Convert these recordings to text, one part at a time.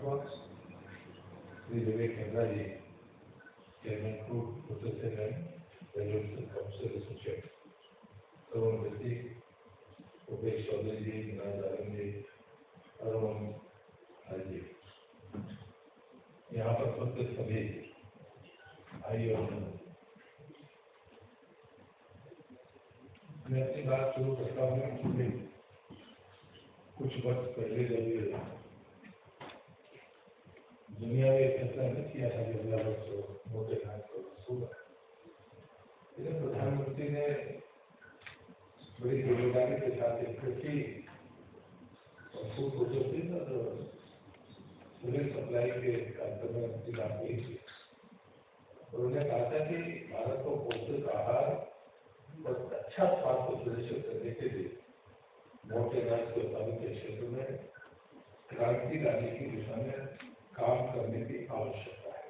Mahatma Shri Vivek Chandra ji, chairman food processing and development council association, तरुण व्यक्ति, उपेश चौधरी जी, विनायक आनंद जी, अरुण जी, यहाँ पर उपस्थित सभी भाई और मैं अपनी बात शुरू करता हूँ। कुछ वर्ष पहले जब दुनिया में फैसला नहीं किया था कि अगला वर्ष मोटे अनाज का वर्ष होगा, लेकिन प्रधानमंत्री ने बड़ी जिम्मेदारी के साथ कृषि और फूड प्रोसेसिंग और सिविल सप्लाई के कार्यक्रम में उनकी बात कही थी। उन्होंने कहा था कि भारत को पौष्टिक आहार और अच्छा स्वास्थ्य सुनिश्चित करने के लिए मोटे अनाज के उत्पादन के क्षेत्र में क्रांति लाने की दिशा में काम करने की आवश्यकता है।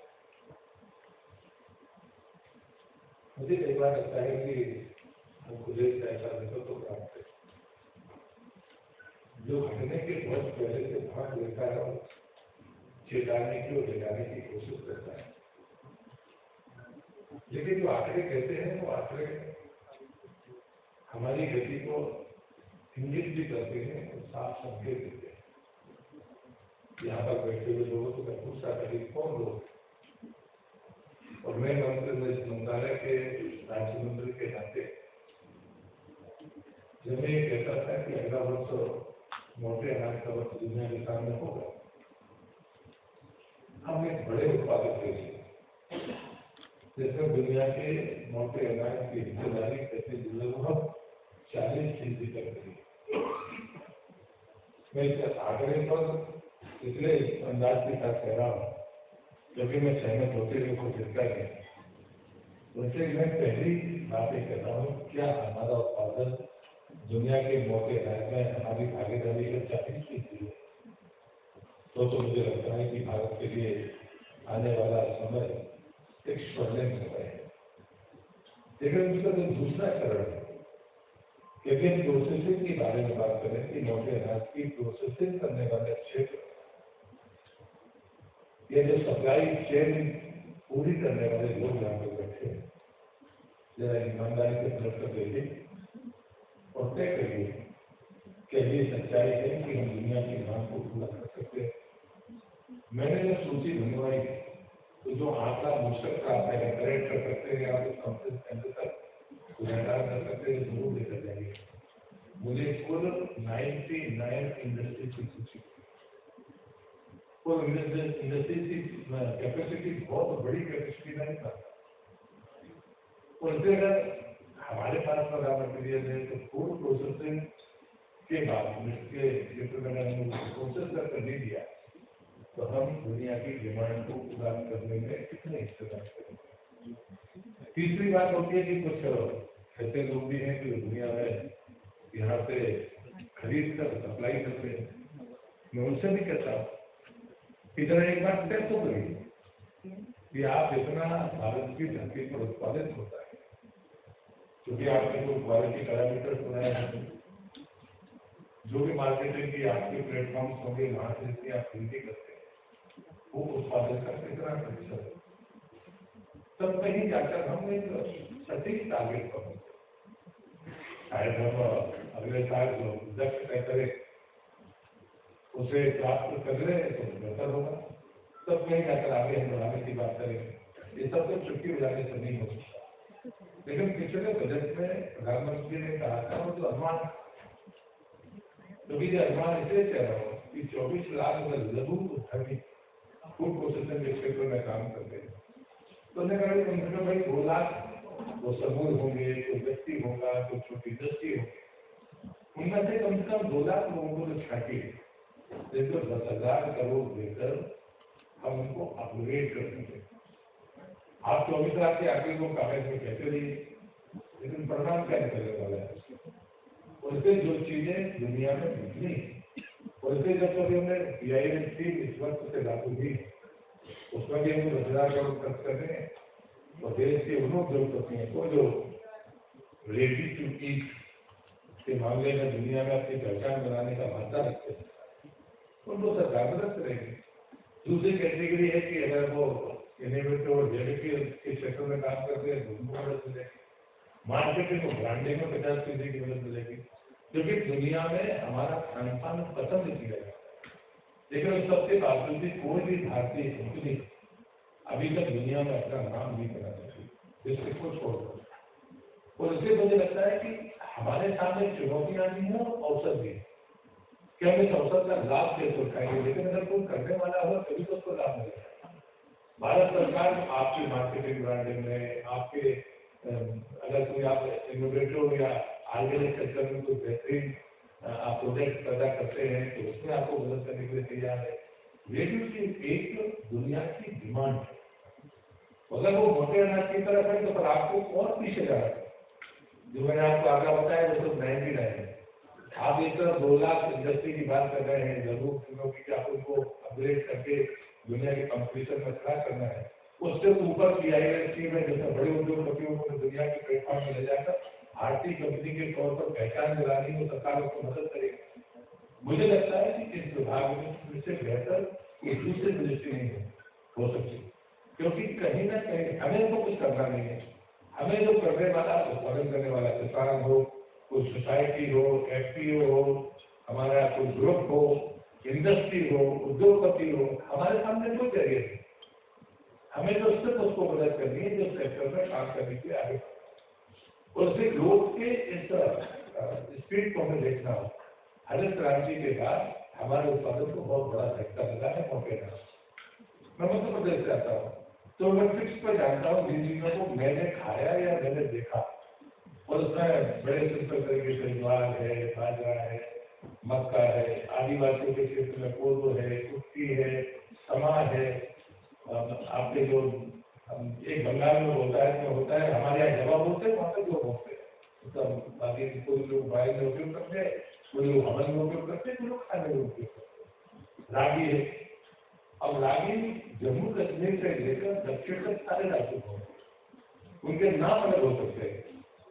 मुझे कई बार लगता है कि हम खुद एक ऐसा नेतृत्व प्राप्त है जो घटने के बहुत पहले से भाग लेता है, चेताने की और जगाने की कोशिश करता है, लेकिन जो आंकड़े कहते हैं वो आंकड़े हमारी गति को इंगित भी करते हैं और साफ संकेत देते हैं। यहाँ पर बैठे हुए लोगों को मैं पूछता था कि कौन लोग, और मैं मंत्रालय के राज्य मंत्री के नाते जब मैं ये कहता था कि अगला वर्ष मोटे अनाज का वर्ष दुनिया के सामने होगा, हम एक बड़े उत्पादक देश हैं जिसमें दुनिया के मोटे अनाज की हिस्सेदारी प्रति लगभग 40% तक रही। मैं इस आंकड़े पर इसलिए अंदाज के साथ कह रहा हूँ क्योंकि मैं सहमत होते हुए को चिंता है। उससे मैं पहली बात ये कहता हूँ, क्या हमारा उत्पादन दुनिया के मोटे अनाज में हमारी भागीदारी है 40%? तो मुझे लगता है कि भारत के लिए आने वाला समय एक स्वर्णिम समय है। लेकिन उसका जो दूसरा चरण है, यदि हम प्रोसेसिंग के बारे में बात करें कि मोटे अनाज की प्रोसेसिंग करने वाले क्षेत्र, ये जो सप्लाई चेन पूरी करने वाले लोग यहाँ पर बैठे हैं, जरा ईमानदारी से पलट कर देखिए और तय करिए कि ये सच्चाई है कि हम दुनिया की मांग को पूरा कर सकते हैं। मैंने जो सूची बनवाई तो जो आंकड़ा मुश्किल प्राप्त है, करेक्ट कर सकते हैं आप, कम से कम तक सुधार कर सकते हैं, जरूर लेकर जाइए। मुझे कुल 99 इंडस्ट्री की सूची, कुल इंडस्ट्री की कैपेसिटी बहुत बड़ी कैपेसिटी नहीं था। उससे अगर हमारे पास वाला मटेरियल है तो फूड प्रोसेसिंग के बाद के क्षेत्र में हमने प्रोसेस कर नहीं दिया तो हम दुनिया की डिमांड को पूरा करने में कितने हिस्सेदार करेंगे। तीसरी बात होती है कि कुछ ऐसे लोग भी हैं जो दुनिया में यहाँ से खरीद कर सप्लाई करते हैं। मैं उनसे भी कहता हूँ इधर एक बात तय तो करिए कि आप जितना भारत की धरती पर उत्पादित होता है, क्योंकि आपने कोई क्वालिटी पैरामीटर बनाए हैं, जो भी मार्केटिंग की आपके प्लेटफॉर्म होंगे वहां से जितनी आप खरीदी करते हैं वो उत्पादन का कितना प्रतिशत है, तब कहीं जाकर हम एक सटीक टारगेट पर होंगे। शायद हम अगले साल जो लक्ष्य तय करें उसे प्राप्त कर ले तो बेहतर होगा, तब कहीं जाकर आगे हम बढ़ाने की बात करें। ये सब तो चुटकी बजाने से नहीं हो सकता। लेकिन पिछले बजट में प्रधानमंत्री ने कहा था वो जो अनुमान, क्योंकि ये अनुमान इसलिए कह रहा हूँ कि 24 लाख लघु उद्यमी फूड प्रोसेसिंग के क्षेत्र में काम करते हैं, तो उन्होंने कहा कम से कम भाई 2 लाख वो समूह होंगे, कोई व्यक्ति होगा, कोई छोटी इंडस्ट्री होगी, उनमें से कम 2 लाख लोगों को जो छाटिए, जिनको 10,000 करोड़ देकर हम उनको अपग्रेड कर देंगे। आप 24 लाख के आंकड़े को कागज में कहते रहिए, लेकिन परिणाम क्या निकलने वाला है? उससे जो चीजें दुनिया में बिकनी, उससे जब कभी हमने BIS इस वक्त से लागू हुई, उसमें भी हम 10,000 करोड़ खर्च कर रहे हैं और देश के उन उद्योगपति हैं वो जो रेडी टू ईट के मामले में दुनिया में अपनी पहचान बनाने का मादा रखते हैं, उनको सरकार मदद करेगी। दूसरी कैटेगरी है कि अगर वो इनोवेटिव और जेनेटिव के क्षेत्र में काम करते हैं तो उनको मदद मिलेगी, मार्केटिंग और ब्रांडिंग में 50% की मदद मिलेगी, क्योंकि दुनिया में हमारा खान पान पसंद किया जाता है। लेकिन उस सबके बावजूद भी कोई भी भारतीय कंपनी अभी तक दुनिया में अपना नाम नहीं बना सकी, जिससे को छोड़कर। और इसलिए मुझे लगता है कि हमारे सामने चुनौतियां भी हैं और अवसर भी है कि हम इस अवसर का लाभ कैसे उठाएंगे। लेकिन अगर कोई करने वाला हो तभी तो उसको लाभ मिलेगा। भारत सरकार आपकी मार्केटिंग ब्रांडिंग में, आपके अगर कोई आप इनोवेटिव या ऑर्गेनिक सेक्टर में कोई बेहतरीन आप प्रोजेक्ट पैदा करते हैं तो उसमें आपको मदद करने के लिए तैयार है। रेडियो की एक दुनिया की डिमांड है। अगर वो मोटे अनाज की तरफ है तो फिर आपको और पीछे जा रहा है। जो मैंने आपको आगे बताया वो तो 99 है। आप एक तरफ 2 लाख इंडस्ट्री की बात कर रहे हैं, जरूर क्योंकि आप उनको अपग्रेड करके दुनिया के कंपटीशन में खड़ा करना है। उससे ऊपर PILC में जैसे बड़े उद्योगपतियों को दुनिया के प्लेटफॉर्म में ले जाकर भारतीय कंपनी के तौर पर पहचान दिलाने में सरकार उसको मदद करेगी। मुझे लगता है कि इस विभाग में इससे बेहतर कोई दूसरी मिनिस्ट्री नहीं हो सकती, क्योंकि कहीं ना कहीं हमें तो कुछ करना नहीं है। हमें जो करने वाला, उत्पादन करने वाला किसान हो, कोई सोसाइटी हो, FPO हो, हमारा कोई ग्रुप हो, इंडस्ट्री हो, उद्योगपति हो, हमारे सामने कोई जरिए नहीं। हमें तो सिर्फ उसको मदद करनी है जो सेक्टर में काम करने के लिए आगे, और फिर लोग के इस स्पीड को हमें देखना हो। हरित क्रांति के बाद हमारे उत्पादन को बहुत बड़ा झटका लगा है मौके का। मैं मध्य प्रदेश से आता हूँ तो मैं फिक्स पर जानता हूँ जिन चीजों को मैंने खाया या मैंने देखा, और उसमें बड़े सिंपल तरीके से ज्वार है, बाजरा है, मक्का है, आदिवासियों के क्षेत्र में कोदो है, कुट्टी है, समा है। आपके जो एक बंगाल में होता है हमारे यहाँ जवा बोलते हैं, वहाँ पे जो बोलते हैं। तो बाकी कोई लोग बाइक में उपयोग करते हैं, कोई लोग हवन में उपयोग करते हैं, कोई लोग खाने में उपयोग करते हैं। रागी है। अब रागी जम्मू कश्मीर से लेकर दक्षिण तक सारे राज्यों को उनके नाम अलग हो सकते हैं।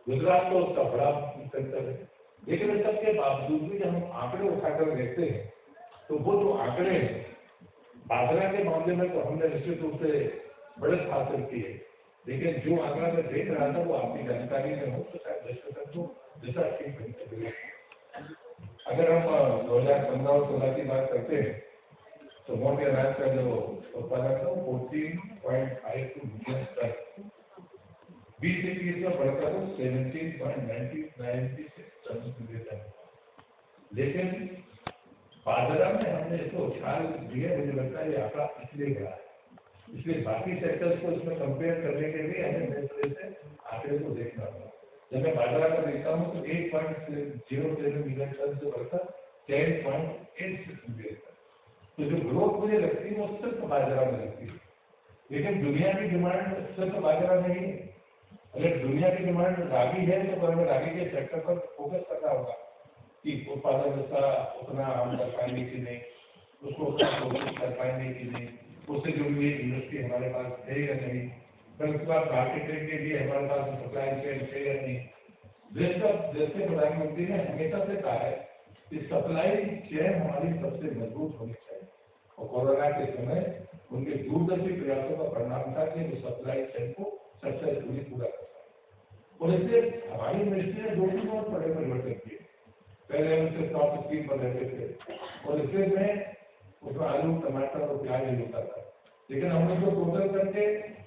गुजरात तो उसका बड़ा सेंटर है। लेकिन इन सबके बावजूद भी जब हम आंकड़े उठाकर देखते हैं तो वो जो आंकड़े हैं, बाजरा के मामले में तो हमने निश्चित रूप से बढ़त हासिल की है। लेकिन जो आंकड़ा मैं देख रहा था वो आपकी जानकारी में हो तो शायद 10% को जैसा ठीक। अगर हम 2015 और 16 की बात करते हैं तो मोटे अनाज का जो उत्पादन था वो 14.52 मिलियन टन, 2021 में बढ़कर 17.96 टन। लेकिन बाजरा में हमने इसको उछाल दिया। मुझे लगता है ये आंकड़ा इसलिए गया है, इसलिए बाकी सेक्टर्स को इसमें कंपेयर करने के लिए हमें नए तरह से आंकड़े को देखना होगा। जब मैं बाजरा में देखता हूँ तो 8.07 मिलियन टन से बढ़कर 10.86 मिलियन टन। तो जो ग्रोथ मुझे लगती है वो सिर्फ बाजरा में लगती है। लेकिन दुनिया की डिमांड सिर्फ बाजरा नहीं है। अगर दुनिया की डिमांड रागी है तो हमें रागी के सेक्टर पर फोकस करना होगा कि उत्पादन उसका उतना हम कर पाएंगे कि नहीं, उसको उतना प्रोसेस कर पाएंगे कि नहीं, उससे जुड़ी हुई इंडस्ट्री हमारे पास है या नहीं, फिर उसके बाद मार्केटिंग के लिए हमारे पास सप्लाई चेन है या नहीं। जैसे प्रधानमंत्री ने हमेशा से कहा है कि सप्लाई चेन हमारी सबसे मजबूत होनी चाहिए, और कोरोना के समय उनके दूरदर्शी प्रयासों का परिणाम था कि वो सप्लाई चेन को सक्सेसफुली पूरा कर पाए। और इससे हमारी मिनिस्ट्री ने 2 बहुत बड़े परिवर्तन किए। पहले हम सिर्फ टॉप स्क्रीन पर रहते थे और इससे में उसमें आलू, टमाटर और प्याज ही होता था। लेकिन हमने तो टोटल करके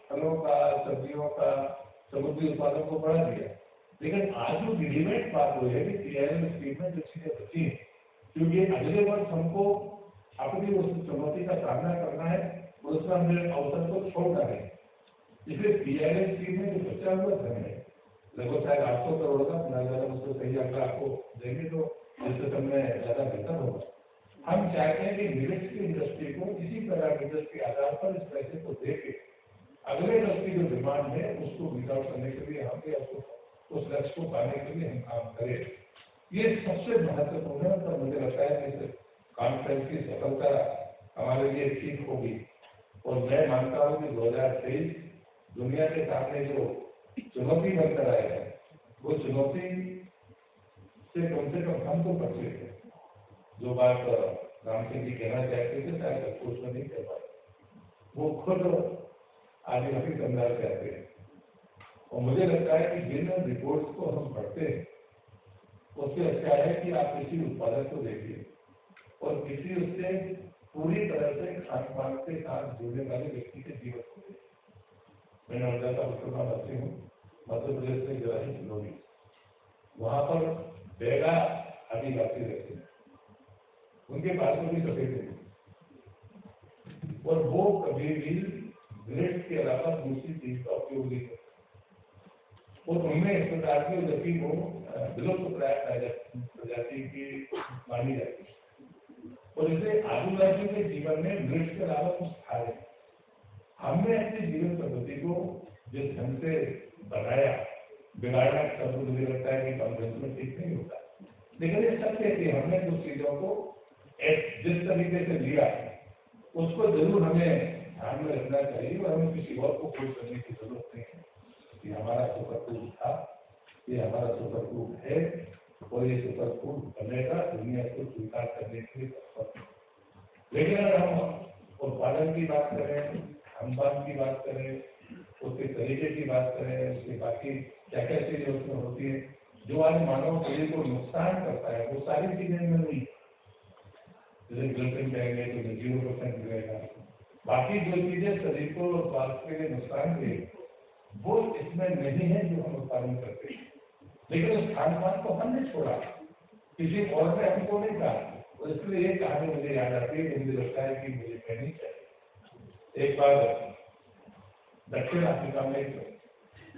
फलों का, सब्जियों का, समुद्री उत्पादन को बढ़ा दिया। लेकिन आज जो डिलीवेट बात हुई है कि PIL स्कीम में जो चीजें बची हैं, क्योंकि अगले वर्ष हमको अपनी उस चुनौती का सामना करना है और उसमें हमने अवसर को छोड़ना है। इसलिए PIL स्कीम में जो बचा हुआ धन है लगभग शायद 800 करोड़ का, उसको सही आंकड़ा आपको देंगे तो इससे समय ज्यादा बेहतर होगा। हम चाहते हैं कि मिलेट्स की इंडस्ट्री को इसी पैरामीटर्स के आधार पर इस पैसे को देके अगले वर्ष की जो डिमांड है उसको मीट आउट करने के लिए हम उस लक्ष्य को पाने के लिए हम काम करें। ये सबसे महत्वपूर्ण है। तो मुझे लगता है कि कॉन्फ्रेंस की सफलता हमारे लिए ठीक होगी, और मैं मानता हूँ कि 2023 दुनिया के सामने जो चुनौती बनकर आएगा वो चुनौती से कम हम तो बचे थे। जो बात राम सिंह जी कहना चाहते थे शायद उसको नहीं कर पाए। वो खुद आदिवासी समुदाय से आते हैं। और मुझे लगता है कि जिन रिपोर्ट्स को हम पढ़ते हैं उससे अच्छा है कि आप किसी उत्पादक को देखिए और किसी उससे पूरी तरह से खान पान के साथ जुड़ने वाले व्यक्ति के जीवन को देखिए। मैं नर्मदा का मुसलमान हूँ, मध्य प्रदेश में जवाही सिंदौली, वहां पर बेगा आदिवासी रहते हैं, उनके पास में भी सफेद है और वो कभी भी ग्रेड के अलावा दूसरी चीज का उपयोग नहीं करते और उनमें इस प्रकार की जबकि वो विलुप्त प्रजाति की मानी जाती है और इसे आदिवासियों के जीवन में ग्रेड के अलावा कुछ था नहीं। हमने अपनी जीवन पद्धति को जिस ढंग से बनाया, बिगाड़ना शब्द मुझे लगता है कि कॉन्फ्रेंस में ठीक नहीं होता, लेकिन ये सत्य है कि हमने कुछ चीजों को जिस तरीके से लिया उसको जरूर हमें ध्यान में रखना चाहिए और हमें किसी और को खोज करने की जरूरत नहीं है कि हमारा सुपर फूड था, ये हमारा सुपर फूड है और ये सुपर फूड बनेगा दुनिया को स्वीकार करने के लिए तत्पर है। लेकिन अगर हम उत्पादन की बात करें, खान-पान की बात करें, उसके तरीके की बात करें, उसके बाकी क्या क्या चीजें उसमें होती है जो आज मानव शरीर को नुकसान करता है, वो सारी चीजें में नहीं। जैसे ग्लूटेन कहेंगे तो 0% मिलेगा, बाकी जो चीजें शरीर को स्वास्थ्य के लिए नुकसान दे वो इसमें नहीं है जो हम उत्पादन करते हैं। लेकिन उस खान पान को हमने छोड़ा, किसी और ने हमको नहीं कहा और इसलिए ये कहानी मुझे याद आती है, मुझे लगता है कि मुझे कहनी चाहिए। एक बार दक्षिण अफ्रीका में एक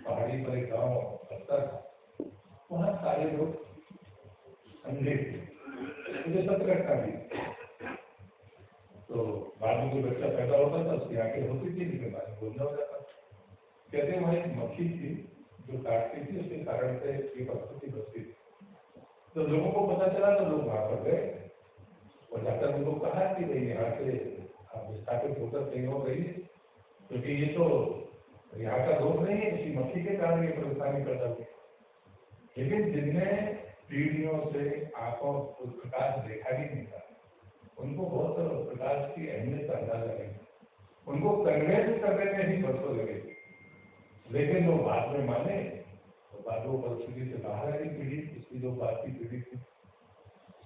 पहाड़ी पर एक गाँव बसता था, वहाँ सारे लोग अंधे थे, मुझे सतर्कता दी। तो बाद में कोई बच्चा पैदा होता था उसकी आंखें होती थी लेकिन बाद में बोलना हो जाता था। कहते वहाँ एक मक्खी थी जो काटती थी, उसके कारण से एक प्रकृति बचती थी। तो लोगों को पता चला तो लोग वहां पर गए और जाकर उनको कहा कि भाई यहाँ से आप विस्थापित होकर कहीं और रहिए, क्योंकि ये तो यहाँ का रोग नहीं है, किसी मक्खी के कारण ये परेशानी पैदा हुई। लेकिन जिनमें पीढ़ियों से आंखों प्रकाश देखा ही नहीं था, उनको बहुत प्रकाश की अहमियत का अंदाजा नहीं, उनको कन्वेंस करने में ही बरसों लगे। लेकिन वो बाद में माने तो बाद वो परिस्थिति से बाहर आई पीढ़ी, इसकी जो बात की पीढ़ी थी।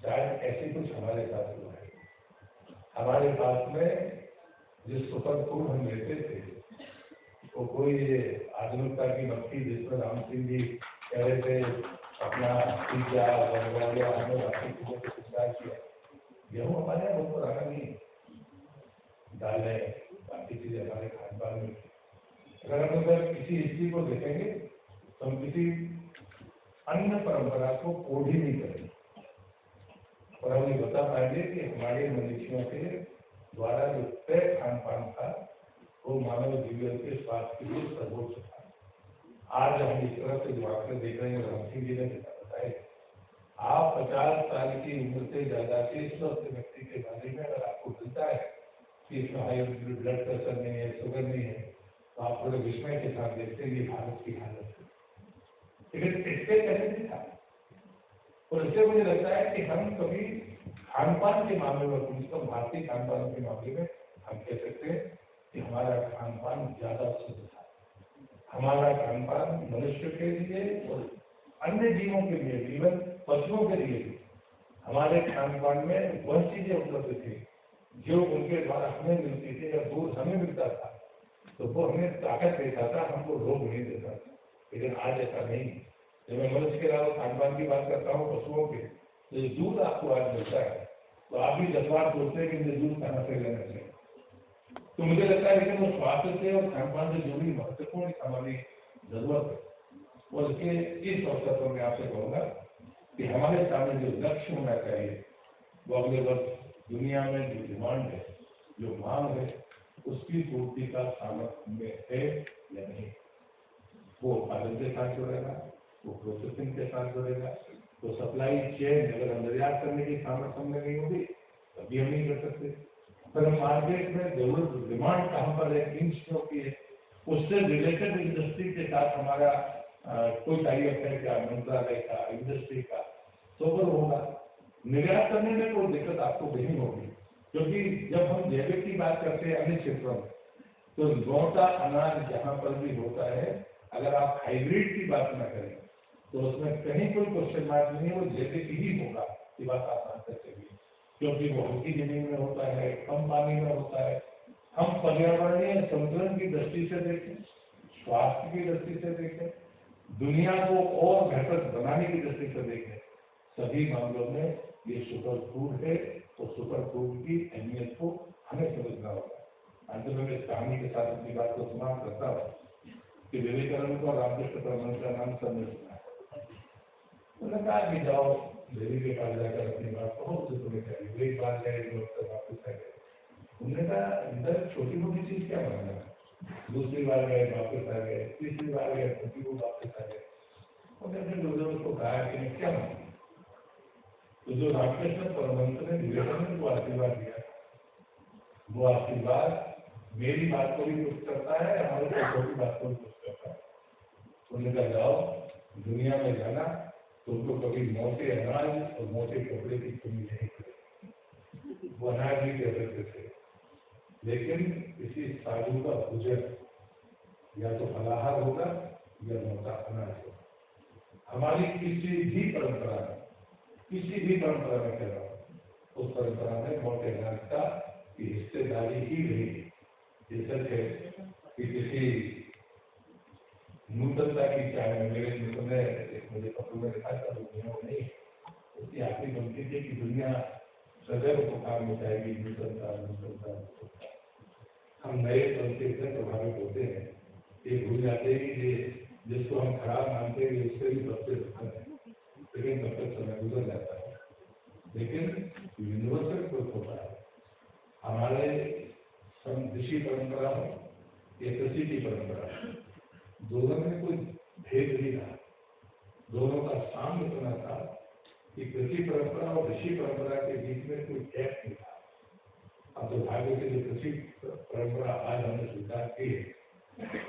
शायद ऐसे कुछ हमारे साथ हुआ है। हमारे पास में जिस सुपर फूड हम लेते थे वो कोई आधुनिकता की मक्खी जिसमें राम सिंह जी कह रहे थे अपना पिज्जा बर्गर या हमें बाकी चीजों को विस्तार किया, गेहूँ हमारे यहाँ बहुत पुराना नहीं है, दालें बाकी चीजें हमारे खान पान में। अगर हम अगर किसी हिस्ट्री को देखेंगे तो हम किसी अन्य परंपरा को कोड ही नहीं करेंगे और हम ये बता पाएंगे कि हमारे मनुष्यों के द्वारा जो तय खान पान था वो मानव जीवन के स्वास्थ्य के लिए सर्वोच्च था। आज हम इस तरह से जो आंकड़े देख रहे हैं, राम सिंह जी ने बताया, आप 50 साल की उम्र से ज्यादा के स्वस्थ व्यक्ति के बारे में अगर आपको मिलता है कि इसमें हाई ब्लड प्रेशर नहीं है, शुगर नहीं है, तो आप थोड़े विस्मय के साथ देखते हैं भारत की हालत। लेकिन इससे पहले भी था और इससे मुझे लगता है कि हम कभी खान पान के मामले में, कम भारतीय खान पान के मामले में हम कह सकते हैं कि हमारा खान पान ज्यादा शुद्ध था। हमारा खान पान मनुष्य के लिए और अन्य जीवों के लिए, जीवन पशुओं के लिए भी हमारे खान पान में वह चीजें उपलब्ध थी जो उनके द्वारा हमें मिलती थी। अगर दूध हमें मिलता था तो वो हमें ताकत देता था, हमको रोग नहीं देता था। लेकिन आज ऐसा नहीं। जब मैं मनुष्य के अलावा खान पान की बात करता हूँ पशुओं के, तो दूध आपको आज मिलता है तो आप भी 10 बार सोचते हैं कि मुझे दूध कहाँ से लेना चाहिए। तो मुझे लगता है कि वो स्वास्थ्य से और खान पान से जुड़ी महत्वपूर्ण हमारी जरूरत है। और इसके इस अवसर पर मैं आपसे कहूँगा कि हमारे सामने जो लक्ष्य होना चाहिए वो अगले वर्ष दुनिया में जो डिमांड है, जो मांग है, उसकी पूर्ति का सामर्थ्य में है या नहीं। वो उत्पादन के साथ जुड़ेगा, वो प्रोसेसिंग के साथ जुड़ेगा, तो सप्लाई चेन अगर हम निर्यात करने की सामर्थ्य में नहीं होगी तभी हम नहीं कर सकते। पर हम मार्केट में जरूरत डिमांड कहाँ पर है, किन चीजों की है, उससे रिलेटेड इंडस्ट्री के साथ हमारा कोई टाइप है क्या, मंत्रालय का, इंडस्ट्री का, तो वो होगा। निर्यात करने में कोई दिक्कत आपको नहीं होगी, क्योंकि जब हम जैविक की बात करते हैं अन्य क्षेत्रों में, तो मोटा अनाज जहाँ पर भी होता है, अगर आप हाइब्रिड की बात न करें तो उसमें कहीं कोई क्वेश्चन मार्क नहीं है, वो जैसे कि ही होगा, ये बात आसान कर चलिए, क्योंकि वो हल्की जमीन में होता है, कम पानी में होता है। हम पर्यावरणीय संतुलन की दृष्टि से देखें, स्वास्थ्य की दृष्टि से देखें, दुनिया को और बेहतर बनाने की दृष्टि से देखें, सभी मामलों में ये सुपर फूड है। तो सुपर फूड की अहमियत को हमें समझना होगा। अंत में इस कहानी के साथ अपनी बात को समाप्त करता हूँ कि विवेकानंद को रामकृष्ण परमहंस का नाम सबने सुना है। उन्होंने कहा कि जाओ देवी के पास जाकर अपनी बात कहो, उसे तुम्हें चाहिए। एक बात है, वापस आ गए। उन्होंने कहा इधर छोटी मोटी चीज क्या मांगना, दूसरी बार गए वापस आ गए, तीसरी बार गए छोटी को वापस आ गए। उन्होंने अपने बुजुर्ग को कहा कि मैं क्या मांगू। तो जो रामकृष्ण परमहंस ने विवेकानंद को आशीर्वाद दिया, वो आशीर्वाद मेरी बात को भी कुछ करता है, हमारे बच्चों की बात को भी कुछ करता है। उन्होंने कहा जाओ दुनिया में जाना, तुमको कभी मोटे अनाज और मोटे कपड़े की कमी नहीं पड़ेगी। वो अनाज भी कह सकते थे, लेकिन किसी साधु का भोजन या तो फलाहार होगा या मोटा अनाज होगा। हमारी किसी भी परंपरा में कह रहा हूँ, उस परंपरा में मोटे अनाज का हिस्सेदारी ही नहीं। ये सच है कि किसी नूतनता की चाह में मेरे मित्र ने मुझे पत्र में लिखा था, दुनिया में नहीं, उसकी आखिरी बनती थी कि दुनिया सदैव पुकार मचाएगी नूतनता नूतनता नूतनता। हम नए तरीके से प्रभावित होते हैं, ये भूल जाते हैं कि जिसको हम खराब मानते हैं उससे भी सबसे दुखद है, लेकिन तब तक समय गुजर जाता है। लेकिन यूनिवर्सल ग्रोथ होता है। हमारे ऋषि परंपरा हो या कृषि की परंपरा, दोनों में कोई भेद नहीं रहा। दोनों का साम्य इतना था कि कृषि परंपरा और ऋषि परंपरा के बीच में कोई गैप नहीं था। अब दुर्भाग्य से जो कृषि परंपरा आज हमने स्वीकार की है,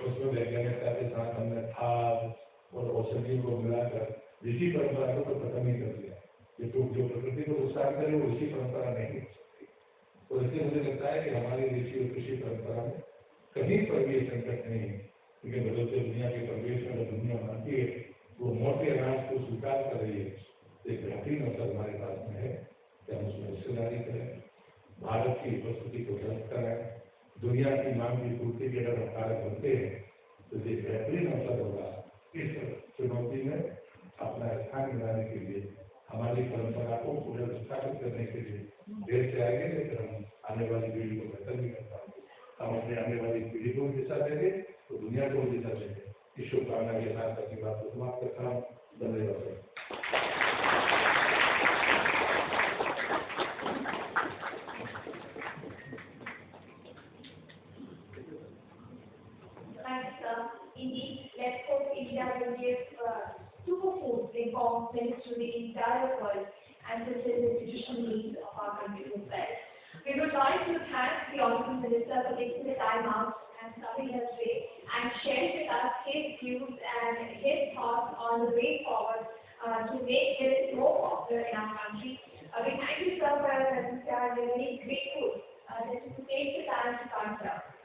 उसमें वैज्ञानिकता के साथ हमने खाद और औषधियों को मिलाकर ऋषि परंपरा को तो खत्म ही कर दिया। ये तो जो प्रकृति को नुकसान करे वो ऋषि परंपरा नहीं हो सकती। तो इसलिए मुझे लगता है कि हमारी ऋषि और कृषि परंपरा में कहीं पर भी संकट नहीं है, क्योंकि बदलते दुनिया के परिवेश में जब दुनिया मानती है वो मोटे अनाज को स्वीकार कर रही है। एक बेहतरीन अवसर हमारे पास में है कि हम उसमें हिस्सेदारी करें, भारत की उपस्थिति को दर्ज कराएं, दुनिया की मांग की पूर्ति के अगर हम कारक बनते हैं तो ये बेहतरीन अवसर होगा इस चुनौती में अपना स्थान बनाने के लिए, हमारी परंपरा को पुनर्स्थापित करने के लिए। देर से आएंगे लेकिन हम आने वाली पीढ़ी को बेहतर भी कर पाएंगे। हम अपने आने वाली पीढ़ी को दिशा देंगे तो दुनिया को दिशा देंगे। इस शुभकामना के साथ अपनी बात को समाप्त करता हूँ। धन्यवाद। Indeed, let's hope India will give superfood reform to the entire world and fulfill the nutritional needs of our country as well. We would like to thank the Honourable Minister for taking the time out and coming here today and sharing with us his views and his thoughts on the way forward to make this more popular in our country. We thank you, sir, for your presence here, and we're very grateful that you could take the time to come here.